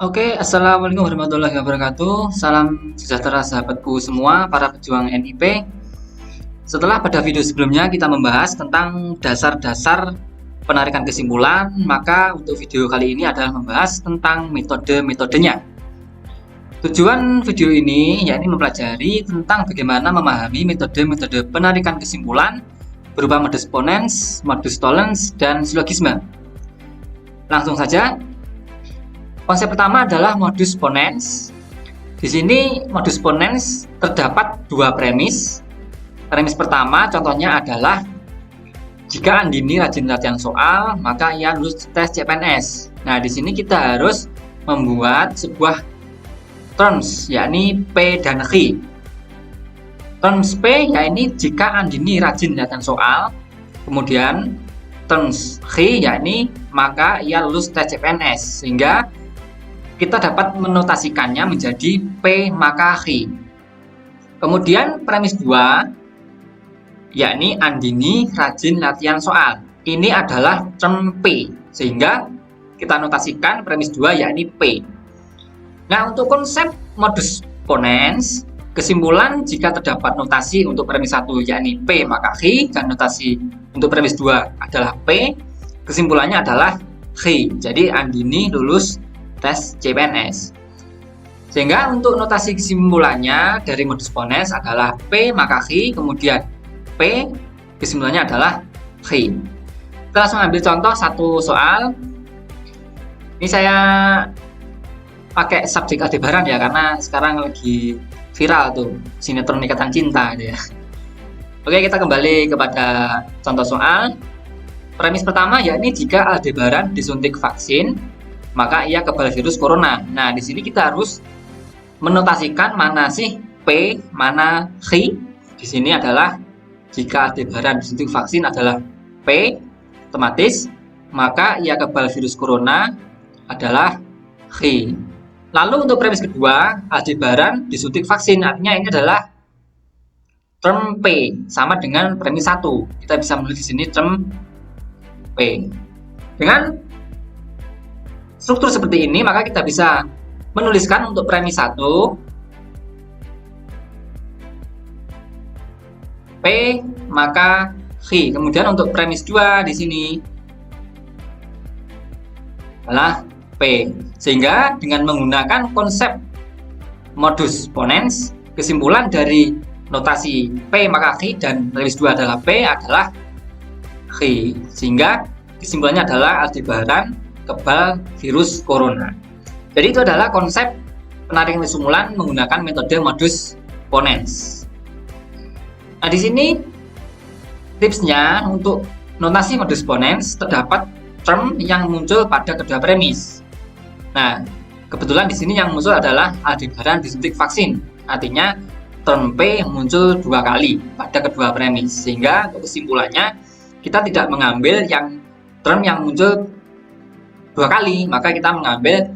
Oke, Assalamualaikum warahmatullahi wabarakatuh. Salam sejahtera sahabatku semua, para pejuang NIP. Setelah pada video sebelumnya kita membahas tentang dasar-dasar penarikan kesimpulan, maka untuk video kali ini adalah membahas tentang metode-metodenya. Tujuan video ini yakni mempelajari tentang bagaimana memahami metode-metode penarikan kesimpulan berupa modus ponens, modus tollens, dan silogisme. Langsung saja. Konsep pertama adalah modus ponens. Di sini modus ponens terdapat dua premis. Premis pertama contohnya adalah jika Andini rajin latihan soal, maka ia lulus tes CPNS. Nah, di sini kita harus membuat sebuah terms, yakni P dan Q. Terms P yakni jika Andini rajin latihan soal, kemudian terms Q yakni maka ia lulus tes CPNS, sehingga kita dapat menotasikannya menjadi P maka Q. Kemudian premis 2 yakni Andini rajin latihan soal. Ini adalah term P, sehingga kita notasikan premis 2 yakni P. Nah, untuk konsep modus ponens, kesimpulan jika terdapat notasi untuk premis 1 yakni P maka Q, dan notasi untuk premis 2 adalah P, kesimpulannya adalah Q. Jadi Andini lulus tes CPNS. Sehingga untuk notasi kesimpulannya dari modus ponens adalah P maka Q, kemudian P kesimpulannya adalah Q. Kita langsung ambil contoh satu soal. Ini saya pakai subjek Aldebaran ya, karena sekarang lagi viral tuh sinetron Ikatan Cinta gitu ya. Oke, kita kembali kepada contoh soal. Premis pertama yakni jika Aldebaran disuntik vaksin, maka ia kebal virus corona. Nah, di sini kita harus menotasikan mana sih P, mana Q. Di sini adalah jika Aldebaran disuntik vaksin adalah P, otomatis, maka ia kebal virus corona adalah Q. Lalu untuk premis kedua, Aldebaran disuntik vaksin, artinya ini adalah term P, sama dengan premis 1. Kita bisa menulis di sini term P. Dengan struktur seperti ini, maka kita bisa menuliskan untuk premis 1 P maka Q. Kemudian untuk premis 2 di sini adalah P. Sehingga dengan menggunakan konsep modus ponens, kesimpulan dari notasi P maka Q dan premis 2 adalah P adalah Q. Sehingga kesimpulannya adalah Aldebaran kebal virus corona. Jadi itu adalah konsep penarikan kesimpulan menggunakan metode modus ponens. Nah, di sini tipsnya untuk notasi modus ponens terdapat term yang muncul pada kedua premis. Nah, kebetulan di sini yang muncul adalah Aldebaran disuntik vaksin. Artinya term P muncul 2 kali pada kedua premis, sehingga untuk kesimpulannya kita tidak mengambil yang term yang muncul 2 kali, maka kita mengambil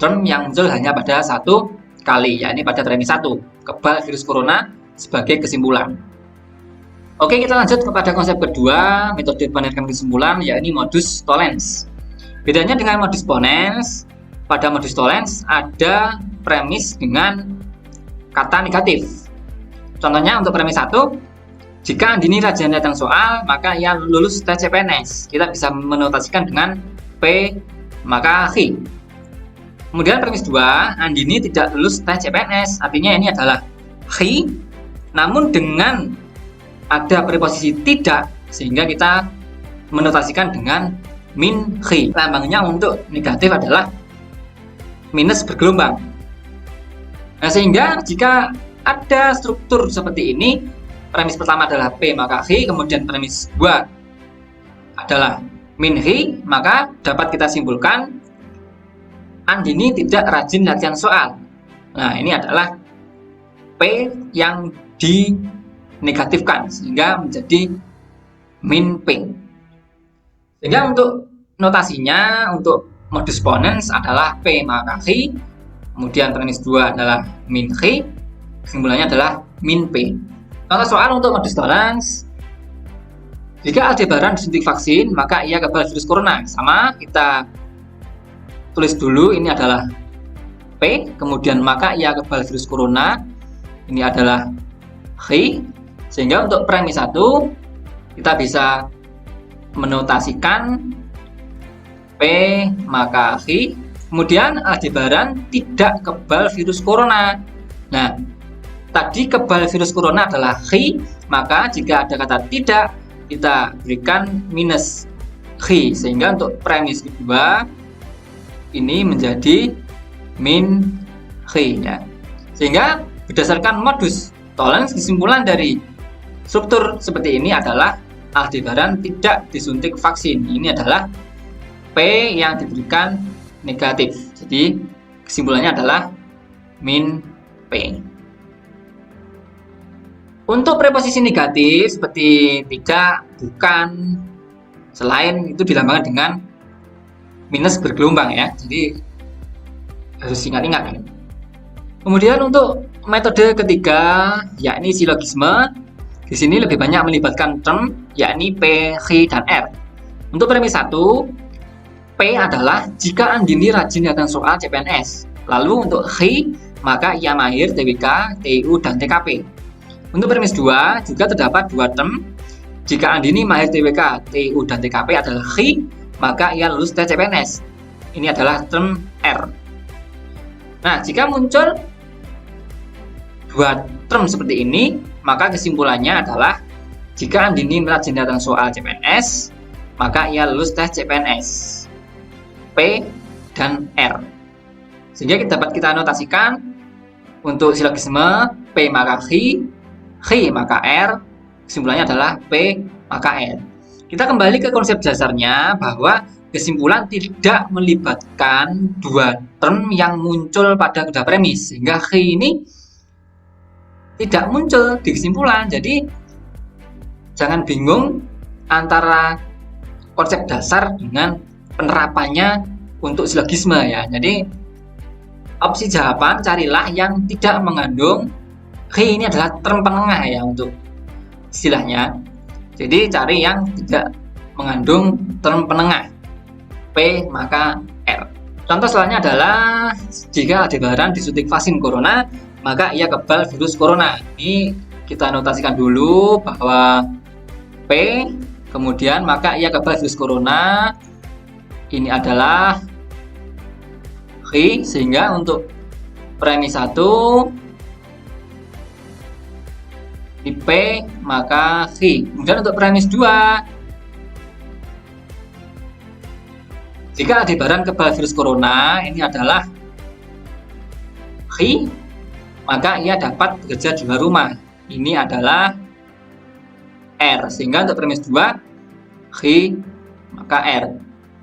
term yang muncul hanya pada 1 kali, yakni pada premis 1, kebal virus corona sebagai kesimpulan. Oke, kita lanjut kepada konsep kedua, metode penarikan kesimpulan, yakni modus tollens. Bedanya dengan modus ponens, pada modus tollens ada premis dengan kata negatif. Contohnya untuk premis 1, jika Andini rajin latihan soal, maka ia lulus tes CPNS. Kita bisa menotasikan dengan P maka Q. Kemudian premis 2, Andini tidak lulus tes CPNS, artinya ini adalah Q, namun dengan ada preposisi tidak, sehingga kita menotasikan dengan min Q. Lambangnya untuk negatif adalah minus bergelombang. Nah, sehingga jika ada struktur seperti ini, premis pertama adalah P maka Q, kemudian premis 2 adalah min Q, maka dapat kita simpulkan Andini tidak rajin latihan soal. Nah, ini adalah P yang dinegatifkan, sehingga menjadi min P. Sehingga untuk notasinya untuk modus ponens adalah P maka Q, kemudian premis 2 adalah min Q, kesimpulannya adalah min P. Contoh soal untuk modus tollens, jika Aldebaran disuntik vaksin, maka ia kebal virus corona. Sama, kita tulis dulu ini adalah P, kemudian maka ia kebal virus corona, ini adalah Hi. Sehingga untuk premis 1 kita bisa menotasikan P maka Hi. Kemudian Aldebaran tidak kebal virus corona. Nah, tadi kebal virus corona adalah Hi, maka jika ada kata tidak, kita berikan minus Hi. Sehingga untuk premis kedua ini menjadi min Hi ya. Sehingga berdasarkan modus tollens, kesimpulan dari struktur seperti ini adalah Aldebaran tidak disuntik vaksin. Ini adalah P yang diberikan negatif. Jadi kesimpulannya adalah min P. Untuk preposisi negatif seperti tidak, bukan, selain itu dilambangkan dengan minus bergelombang ya. Jadi harus ingat-ingat. Kemudian untuk metode ketiga yakni silogisme. Di sini lebih banyak melibatkan term yakni P, Hi, dan R. Untuk premis 1, P adalah jika Andini rajin datang soal CPNS. Lalu untuk Hi, maka ia mahir TWK, TIU, dan TKP. Untuk premis 2 juga terdapat dua term. Jika Andini mahir TWK, TIU, dan TKP adalah Hi, maka ia lulus tes CPNS. Ini adalah term R. Nah, jika muncul dua term seperti ini, maka kesimpulannya adalah jika Andini rajin datang soal CPNS, maka ia lulus tes CPNS. P dan R. Sehingga dapat kita anotasikan untuk silogisme P maka Hi, Hi maka R, kesimpulannya adalah P maka R. Kita kembali ke konsep dasarnya bahwa kesimpulan tidak melibatkan dua term yang muncul pada kedua premis, sehingga Hi ini tidak muncul di kesimpulan. Jadi jangan bingung antara konsep dasar dengan penerapannya untuk silogisme ya. Jadi opsi jawaban carilah yang tidak mengandung Hi, ini adalah term penengah ya untuk istilahnya. Jadi cari yang tidak mengandung term penengah P maka R. Contoh selanjutnya adalah jika Aldebaran disuntik vaksin corona, maka ia kebal virus corona. Ini kita notasikan dulu bahwa P, kemudian maka ia kebal virus corona. Ini adalah Hi, sehingga untuk premis 1 di P maka Hi. Kemudian untuk premis 2, jika Aldebaran kebal virus corona, ini adalah Hi, maka ia dapat bekerja di luar rumah. Ini adalah R. Sehingga untuk premis 2 Hi maka R.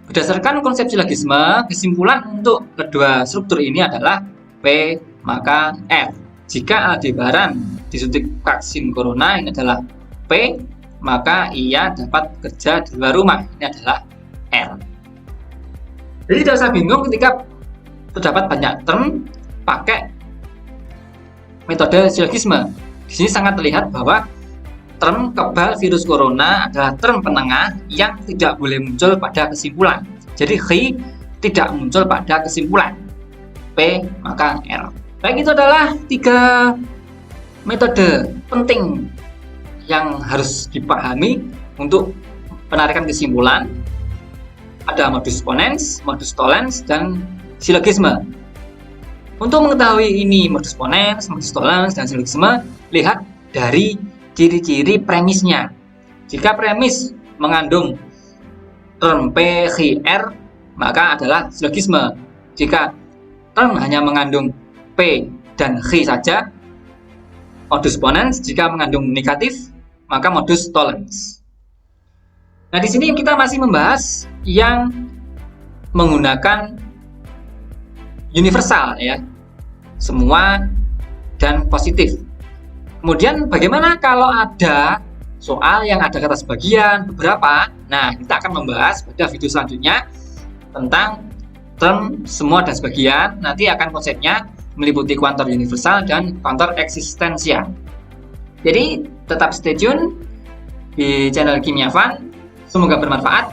Berdasarkan konsep silogisme, kesimpulan untuk kedua struktur ini adalah P maka R. Jika Aldebaran disuntik vaksin corona, ini adalah P, maka ia dapat bekerja di luar rumah. Ini adalah R. Jadi tidak usah bingung ketika terdapat banyak term pakai metode silogisme. Di sini sangat terlihat bahwa term kebal virus corona adalah term penengah yang tidak boleh muncul pada kesimpulan. Jadi Hi tidak muncul pada kesimpulan. P maka R. Baik, itu adalah 3 metode penting yang harus dipahami untuk penarikan kesimpulan. Ada modus ponens, modus tollens, dan silogisme. Untuk mengetahui ini modus ponens, modus tollens, dan silogisme, lihat dari ciri-ciri premisnya. Jika premis mengandung term P, Hi, R, maka adalah silogisme. Jika term hanya mengandung P dan Hi saja, modus ponens. Jika mengandung negatif, maka modus tollens. Nah, di sini kita masih membahas yang menggunakan universal ya, semua dan positif. Kemudian bagaimana kalau ada soal yang ada kata sebagian, beberapa? Nah, kita akan membahas pada video selanjutnya tentang term semua dan sebagian. Nanti akan konsepnya meliputi kuantor universal dan kuantor eksistensial. Jadi tetap stay tune di channel Kimia Fun. Semoga bermanfaat.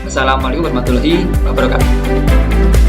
Wassalamualaikum warahmatullahi wabarakatuh.